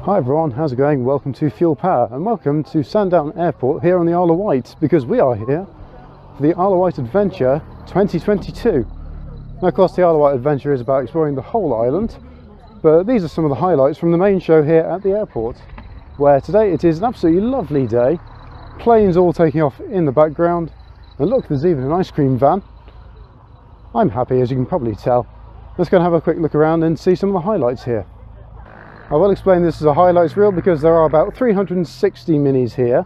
Hi everyone, how's it going? Welcome to Fuel Power and welcome to Sandown Airport here on the Isle of Wight, because we are here for the Isle of Wight Adventure 2022. Now of course the Isle of Wight Adventure is about exploring the whole island, but these are some of the highlights from the main show here at the airport, where today it is an absolutely lovely day, planes all taking off in the background, and look, there's even an ice cream van. I'm happy, as you can probably tell. Let's go and have a quick look around and see some of the highlights here. I will explain this as a highlights reel because there are about 360 minis here,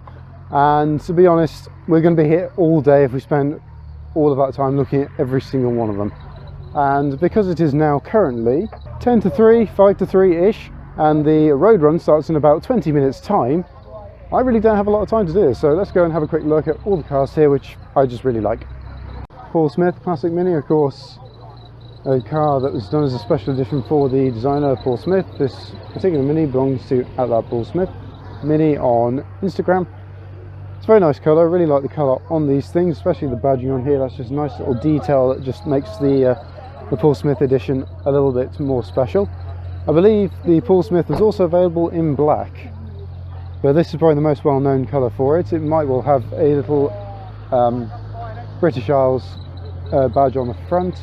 and to be honest, we're going to be here all day if we spend all of that time looking at every single one of them. And because it is now currently 10 to 3, 5 to 3-ish, and the road run starts in about 20 minutes time, I really don't have a lot of time to do this, so let's go and have a quick look at all the cars here, which I just really like. Paul Smith Classic Mini, of course, a car that was done as a special edition for the designer Paul Smith. This particular Mini belongs to Paul Smith Mini on Instagram. It's a very nice colour, really like the colour on these things, especially the badging on here. That's just a nice little detail that just makes the Paul Smith edition a little bit more special. I believe the Paul Smith was also available in black, but this is probably the most well-known colour for it. It might well have a little British Isles badge on the front.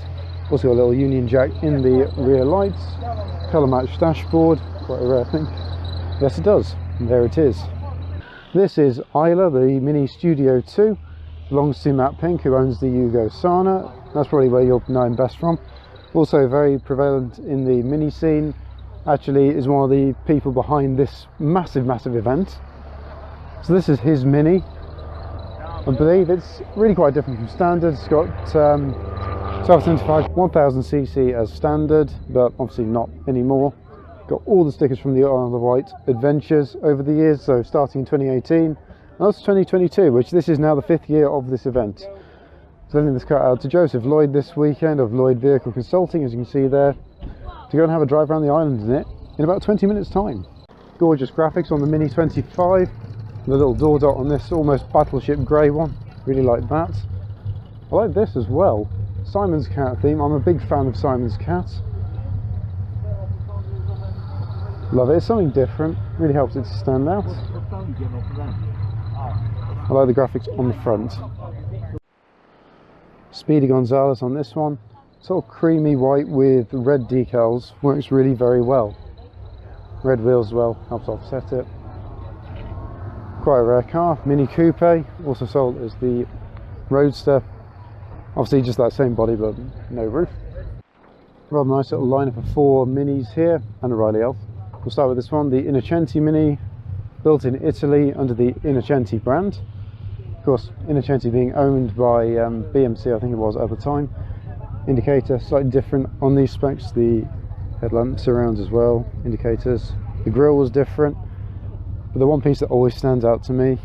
Also got a little Union Jack in the rear lights, colour matched dashboard, quite a rare thing. Yes it does, and there it is. This is Isla, the Mini Studio 2, belongs to Matt Pink, who owns the Yugo Sana. That's probably where you'll know him best from. Also very prevalent in the Mini scene, actually is one of the people behind this massive event. So this is his Mini. I believe it's really quite different from standard. It's got 1275 1000cc as standard, but obviously not anymore. Got all the stickers from the Isle of Wight Adventures over the years, so starting in 2018 and that's 2022, which this is now the 5th year of this event. Sending this car out to Joseph Lloyd this weekend of Lloyd Vehicle Consulting, as you can see there, to go and have a drive around the island in it in about 20 minutes time. Gorgeous graphics on the Mini 25, the little door dot on this almost battleship grey one, really like that. I like this as well. Simon's Cat theme. I'm a big fan of Simon's Cat. Love it. It's something different. Really helps it to stand out. I like the graphics on the front. Speedy Gonzales on this one. Sort of creamy white with red decals. Works really very well. Red wheels as well. Helps offset it. Quite a rare car. Mini Coupe. Also sold as the Roadster. Obviously just that same body but no roof. Rather nice little lineup of 4 minis here and a Riley Elf. We'll start with this one, the Innocenti Mini, built in Italy under the Innocenti brand. Of course, Innocenti being owned by BMC, I think it was at the time. Indicator slightly different on these specs, the headlamp surrounds as well, indicators. The grille was different, but the one piece that always stands out to me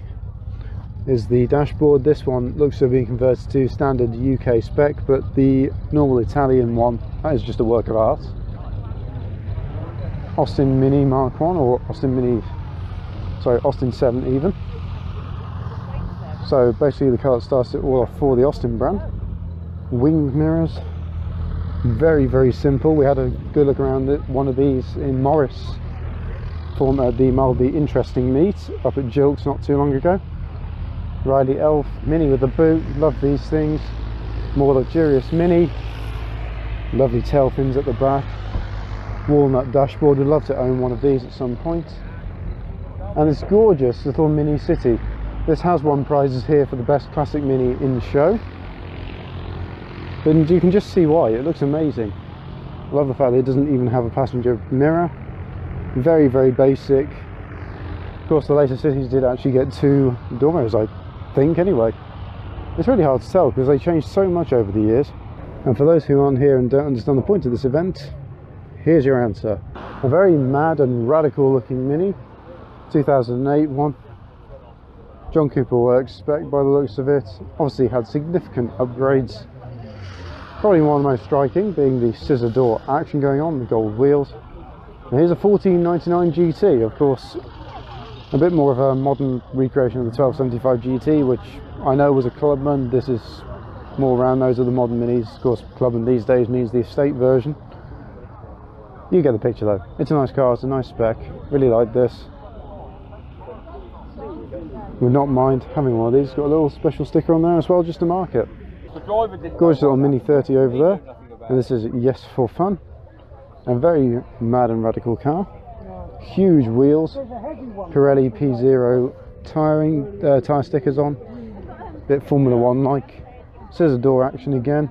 is the dashboard. This one looks to have been converted to standard UK spec, but the normal Italian one, that is just a work of art. Austin Mini Mark 1, or Austin 7 even. So basically the car that starts it all off for the Austin brand. Winged mirrors, very simple. We had a good look around at one of these in Morris for the mildly interesting meet up at Jilks not too long ago. Riley Elf Mini with the boot, love these things. More luxurious Mini, lovely tail fins at the back, walnut dashboard. Would love to own one of these at some point. And this gorgeous little Mini City. This has won prizes here for the best classic Mini in the show, and you can just see why. It looks amazing. I love the fact that it doesn't even have a passenger mirror. Very basic. Of course the later cities did actually get 2 door mirrors, I think, anyway. It's really hard to tell because they changed so much over the years. And for those who aren't here and don't understand the point of this event, here's your answer. A very mad and radical looking Mini, 2008 one. John Cooper Works spec by the looks of it. Obviously had significant upgrades. Probably one of the most striking being the scissor door action going on, the gold wheels. And here's a 1499 GT, of course. A bit more of a modern recreation of the 1275 GT, which I know was a Clubman. This is more around those of the modern Minis. Of course, Clubman these days means the estate version. You get the picture though. It's a nice car, it's a nice spec. Really like this. Would not mind having one of these. Got a little special sticker on there as well, just to mark it. Gorgeous little Mini 30 over there. And this is Yes for Fun. A very mad and radical car. Huge wheels. Pirelli P0 tyre stickers on. Bit Formula 1 like. Scissor door action again.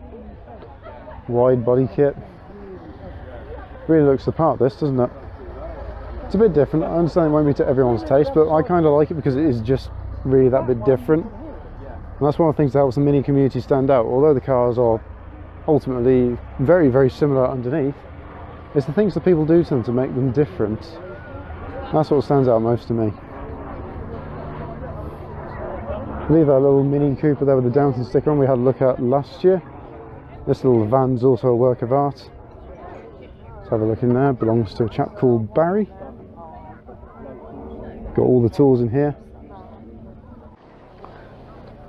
Wide body kit. Really looks the part, this, doesn't it? It's a bit different. I understand it won't be to everyone's taste, but I kind of like it because it is just really that bit different. And that's one of the things that helps the Mini community stand out. Although the cars are ultimately very, very similar underneath, it's the things that people do to them to make them different. That's what stands out most to me. I believe that little Mini Cooper there with the Downton sticker on we had a look at last year. This little van's also a work of art. Let's have a look in there. Belongs to a chap called Barry. Got all the tools in here.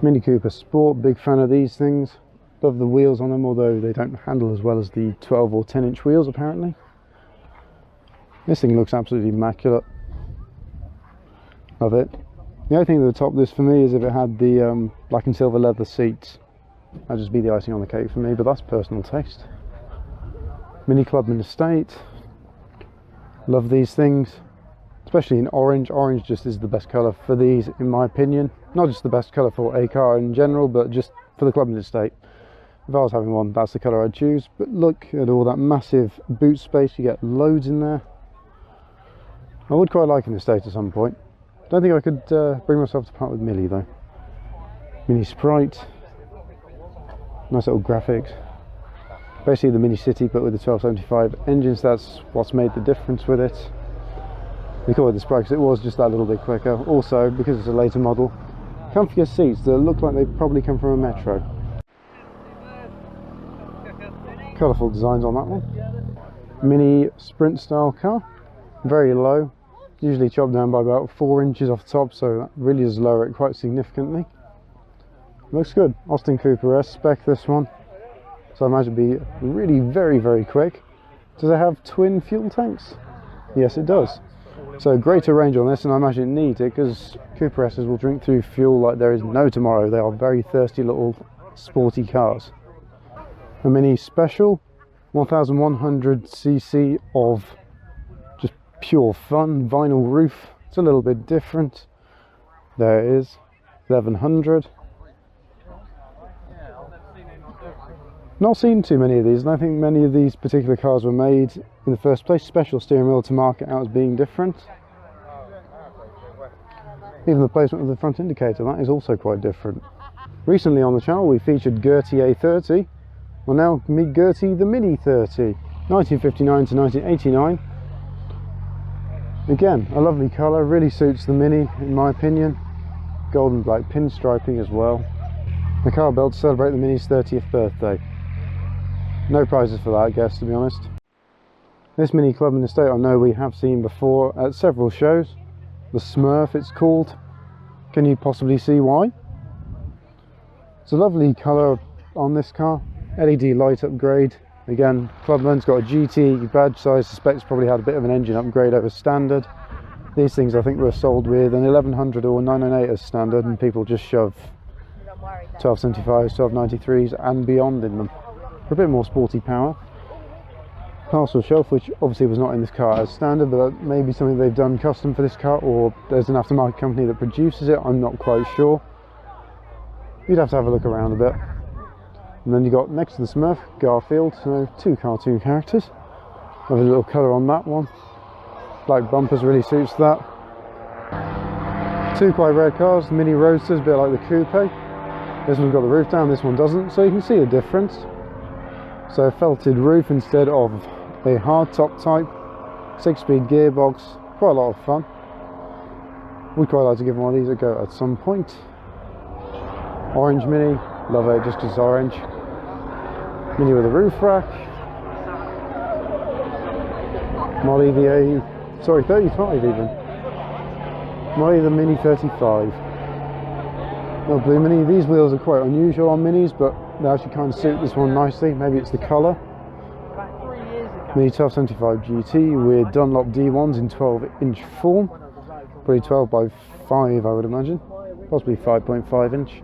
Mini Cooper Sport, big fan of these things. Love the wheels on them, although they don't handle as well as the 12 or 10 inch wheels apparently. This thing looks absolutely immaculate. Love it. The only thing that would top this for me is if it had the black and silver leather seats. That'd just be the icing on the cake for me, but that's personal taste. Mini Clubman Estate. Love these things, especially in orange. Orange just is the best colour for these in my opinion. Not just the best colour for a car in general, but just for the Clubman Estate. If I was having one, that's the colour I'd choose. But look at all that massive boot space, you get loads in there. I would quite like an Estate at some point. Don't think I could bring myself to part with Millie though. Mini Sprite. Nice little graphics. Basically the Mini City but with the 1275 engines, that's what's made the difference with it. We call it the Sprite because it was just that little bit quicker. Also, because it's a later model, comfier seats that look like they probably come from a Metro. Colourful designs on that one. Mini Sprint style car. Very low. Usually chopped down by about 4 inches off the top, so that really does lower it quite significantly. Looks good. Austin Cooper S spec this one. So I imagine it'd be really very, very quick. Does it have twin fuel tanks? Yes, it does. So greater range on this, and I imagine it needs it because Cooper S's will drink through fuel like there is no tomorrow. They are very thirsty little sporty cars. A Mini Special, 1100cc of just pure fun. Vinyl roof. It's a little bit different. There it is. 1100. Not seen too many of these, and I think many of these particular cars were made in the first place. Special steering wheel to mark it out as being different. Even the placement of the front indicator, that is also quite different. Recently on the channel we featured Gertie A30. Well, now meet Gertie the Mini 30, 1959 to 1989. Again, a lovely colour, really suits the Mini in my opinion. Gold and black pinstriping as well. The car built to celebrate the Mini's 30th birthday. No prizes for that, I guess, to be honest. This Mini Clubman Estate I know we have seen before at several shows. The Smurf it's called. Can you possibly see why? It's a lovely colour on this car. LED light upgrade. Again, Clubman's got a GT badge, so I suspect it's probably had a bit of an engine upgrade over standard. These things I think were sold with an 1100 or 998 as standard, and people just shove 1275s, 1293s and beyond in them for a bit more sporty power. Parcel shelf, which obviously was not in this car as standard, but that may be something they've done custom for this car, or there's an aftermarket company that produces it. I'm not quite sure. You'd have to have a look around a bit. And then you got next to the Smurf, Garfield, so 2 cartoon characters. Have a little colour on that one. Black bumpers really suits that. 2 quite rare cars, the Mini Roadsters, a bit like the Coupe. This one's got the roof down, this one doesn't, so you can see the difference. So felted roof instead of a hard top type, 6-speed gearbox, quite a lot of fun. We'd quite like to give one of these a go at some point. Orange Mini, love it just because it's orange. Mini with a roof rack. Molly the 35 even. Molly the Mini 35. Oh, blue Mini. These wheels are quite unusual on Minis, but they actually kind of suit this one nicely. Maybe it's the colour. About 3 years ago, Mini 1275 GT with Dunlop D1s in 12-inch form. Probably 12 by 5, I would imagine. Possibly 5.5 inch.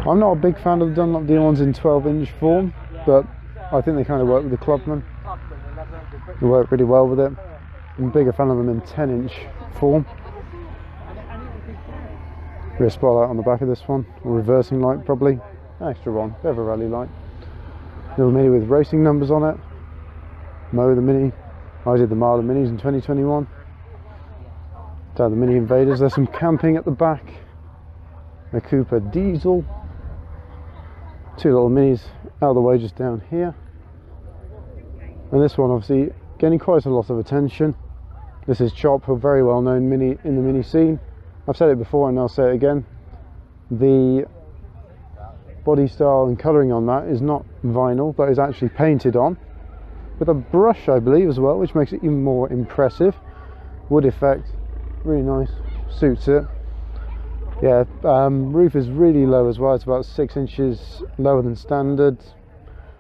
I'm not a big fan of the Dunlop D1s in 12-inch form, but I think they kind of work with the Clubman. They work really well with it. I'm a bigger fan of them in 10-inch form. Rear spotlight on the back of this one, a reversing light probably. Extra one, bit of a rally light. Little Mini with racing numbers on it. Mo the Mini. I did the Marla Minis in 2021. Down the Mini Invaders. There's some camping at the back. A Cooper diesel. Two little Minis out of the way just down here. And this one obviously getting quite a lot of attention. This is Chop, a very well known Mini in the Mini scene. I've said it before and I'll say it again. The body style and colouring on that is not vinyl, but is actually painted on with a brush, I believe, as well, which makes it even more impressive. Wood effect, really nice, suits it. Yeah, roof is really low as well. It's about 6 inches lower than standard.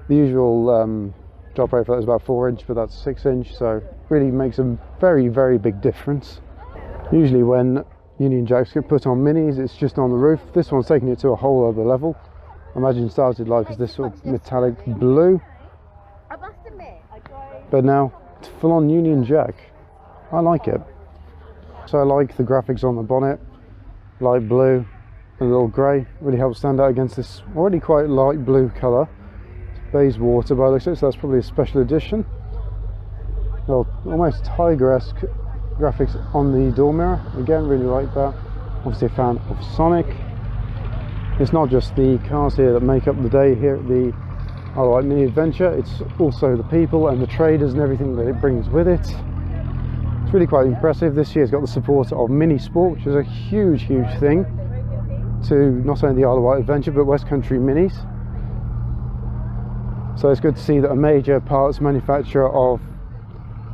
The usual top profile is about 4 inch, but that's 6 inch, so really makes a very, very big difference. Usually when Union Jacks get put on Minis, it's just on the roof. This one's taking it to a whole other level. I imagine started life as this sort of metallic blue, but now it's full on Union Jack. I like it. So I like the graphics on the bonnet, light blue and a little grey, really helps stand out against this already quite light blue colour. It's Bayswater by the looks of it, so that's probably a special edition. Well, almost tiger-esque graphics on the door mirror, again really like that. Obviously a fan of Sonic. It's not just the cars here that make up the day here at the Isle of Wight Mini Adventure, it's also the people and the traders and everything that it brings with it. It's really quite impressive. This year's got the support of Mini Sport, which is a huge, huge thing to not only the Isle of Wight Adventure but West Country Minis. So it's good to see that a major parts manufacturer of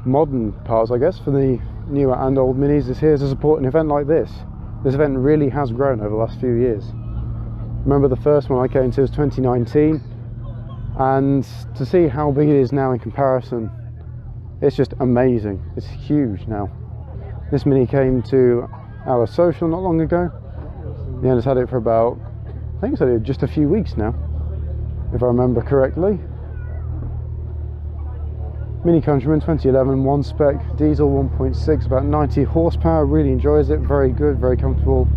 modern parts, I guess, for the newer and old Minis is here to support an event like this. This event really has grown over the last few years. Remember the first one I came to was 2019, and to see how big it is now in comparison, it's just amazing. It's huge now. This Mini came to our social not long ago. The owner's had it for about, I think it's just a few weeks now, if I remember correctly. Mini Countryman 2011, 1-spec, diesel 1.6, about 90 horsepower, really enjoys it, very good, very comfortable,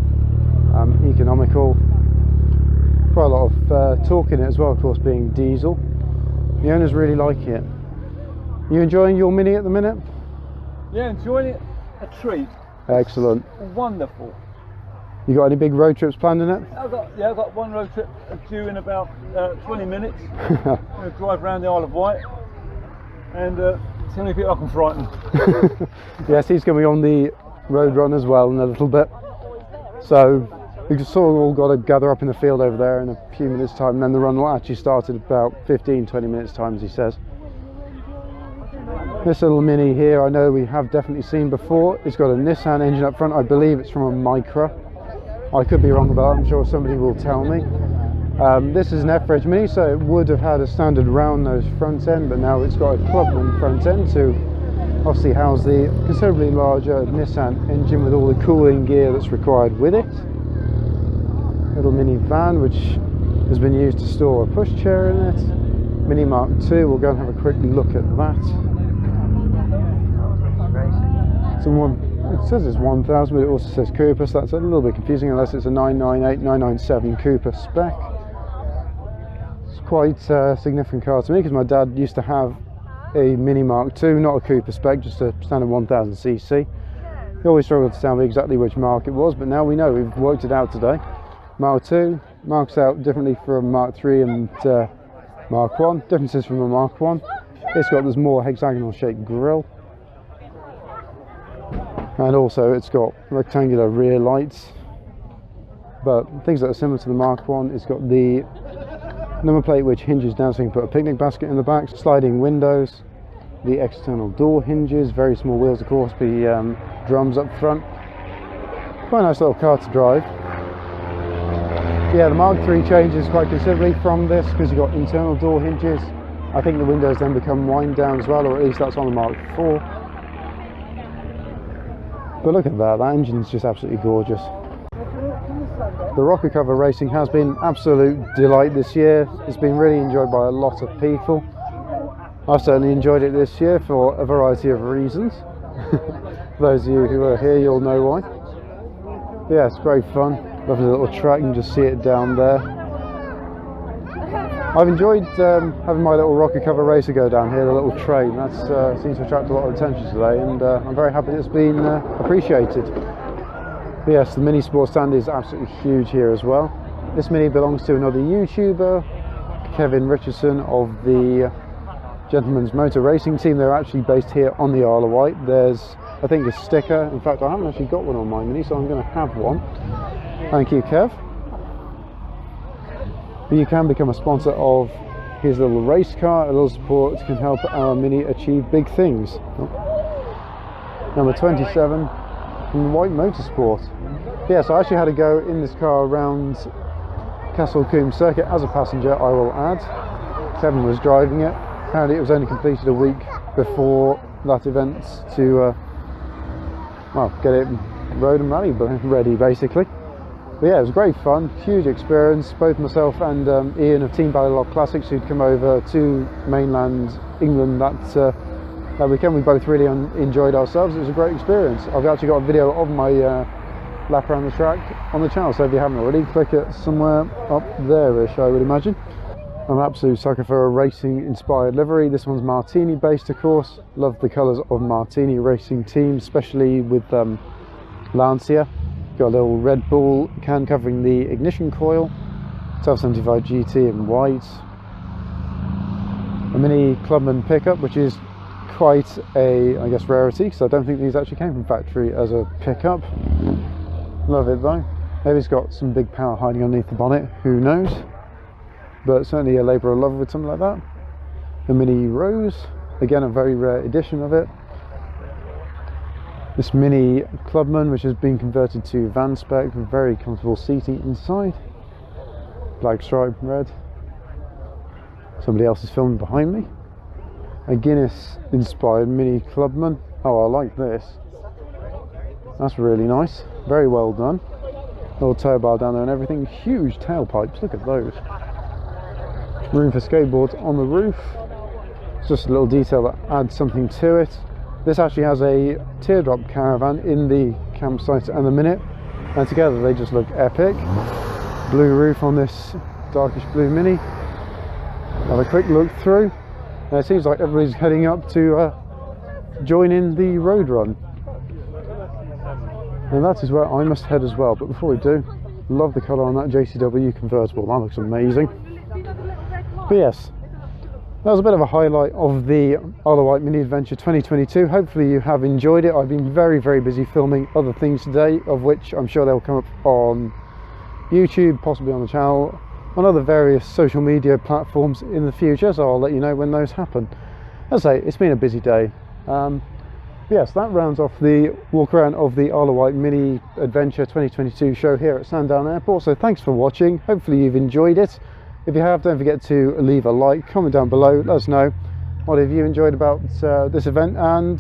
economical. Quite a lot of torque in it as well, of course, being diesel. The owners really like it. You enjoying your Mini at the minute? Yeah, enjoying it. A treat. Excellent. Wonderful. You got any big road trips planned in it? I've got one road trip due in about 20 minutes. I'm going to drive around the Isle of Wight and see how many people I can frighten. Yes, he's going to be on the road run as well in a little bit. So we just sort of all got to gather up in the field over there in a few minutes time, and then the run will actually start in about 15-20 minutes time, as he says. This little Mini here I know we have definitely seen before. It's got a Nissan engine up front. I believe it's from a Micra. I could be wrong about it, I'm sure somebody will tell me. This is an F-Reg Mini, so it would have had a standard round nose front end, but now it's got a Clubman front end to obviously house the considerably larger Nissan engine with all the cooling gear that's required with it. Little Mini van which has been used to store a pushchair in it. Mini Mark II, we'll go and have a quick look at that. It says it's 1000, but it also says Cooper, so that's a little bit confusing unless it's a 998, 997 Cooper spec. It's quite a significant car to me because my dad used to have a Mini Mark II, not a Cooper spec, just a standard 1000cc. He always struggled to tell me exactly which mark it was, but now we know, we've worked it out today. Mark II marks out differently from Mark III and Mark I. Differences from the Mark I. It's got this more hexagonal shaped grille. And also it's got rectangular rear lights, but things that are similar to the Mark I, it's got the number plate which hinges down so you can put a picnic basket in the back, sliding windows, the external door hinges, very small wheels of course, the drums up front. Quite a nice little car to drive. Yeah, the Mark III changes quite considerably from this because you've got internal door hinges I think the windows then become wind down as well, or at least that's on the Mark IV. But look at that, that engine's just absolutely gorgeous. The rocker cover racing has been absolute delight this year. It's been really enjoyed by a lot of people. I've certainly enjoyed it this year for a variety of reasons. For those of you who are here, you'll know why. But yeah, it's great fun. Lovely little track, you can just see it down there. I've enjoyed having my little rocker cover racer go down here, the little train. That seems to attract a lot of attention today, and I'm very happy it's been appreciated. But yes, the mini sport stand is absolutely huge here as well. This mini belongs to another YouTuber, Kevin Richardson of the Gentleman's Motor Racing Team. They're actually based here on the Isle of Wight. There's, I think, a sticker. In fact, I haven't actually got one on my mini, so I'm going to have one. Thank you, Kev. But you can become a sponsor of his little race car. A little support can help our mini achieve big things. Number 27 from White Motorsport. Yes, I actually had to go in this car around Castle Combe Circuit as a passenger, I will add. Kevin was driving it. Apparently it was only completed a week before that event to well, get it road and rally ready basically. But yeah, it was great fun, huge experience. Both myself and Ian of Team Ballylog Classics, who'd come over to mainland England that weekend, we both really enjoyed ourselves. It was a great experience. I've actually got a video of my lap around the track on the channel, so if you haven't already, click it somewhere up there-ish, I would imagine. I'm an absolute sucker for a racing inspired livery. This one's Martini based, of course. Love the colours of Martini Racing Team, especially with Lancia. Got a little Red Bull can covering the ignition coil. 1275 GT in white. A mini Clubman pickup, which is quite a, I guess, rarity, because I don't think these actually came from factory as a pickup. Love it though. Maybe it's got some big power hiding underneath the bonnet, who knows. But certainly a labour of love with something like that. The Mini Rose, again a very rare edition of it. This Mini Clubman, which has been converted to van spec with very comfortable seating inside. Black stripe, red. Somebody else is filming behind me. A Guinness inspired Mini Clubman. Oh, I like this. That's really nice. Very well done. Little tow bar down there and everything. Huge tailpipes, look at those. Room for skateboards on the roof. It's just a little detail that adds something to it. This actually has a teardrop caravan in the campsite and the minute, and together they just look epic. Blue roof on this darkish blue Mini. Have a quick look through, and it seems like everybody's heading up to join in the road run, and that is where I must head as well. But before we do, love the colour on that JCW convertible. That looks amazing. But yes, that was a bit of a highlight of the Isle of Wight Mini Adventure 2022. Hopefully you have enjoyed it. I've been very, very busy filming other things today, of which I'm sure they'll come up on YouTube, possibly on the channel, on other various social media platforms in the future, so I'll let you know when those happen. As I say, it's been a busy day. Yes, that rounds off the walk around of the Isle of Wight Mini Adventure 2022 show here at Sandown Airport. So thanks for watching. Hopefully you've enjoyed it. If you have, don't forget to leave a like, comment down below, let us know what have you enjoyed about this event and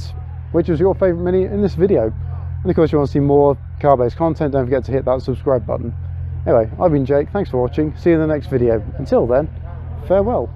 which was your favourite Mini in this video. And of course, if you want to see more car-based content, don't forget to hit that subscribe button. Anyway, I've been Jake, thanks for watching, see you in the next video. Until then, farewell.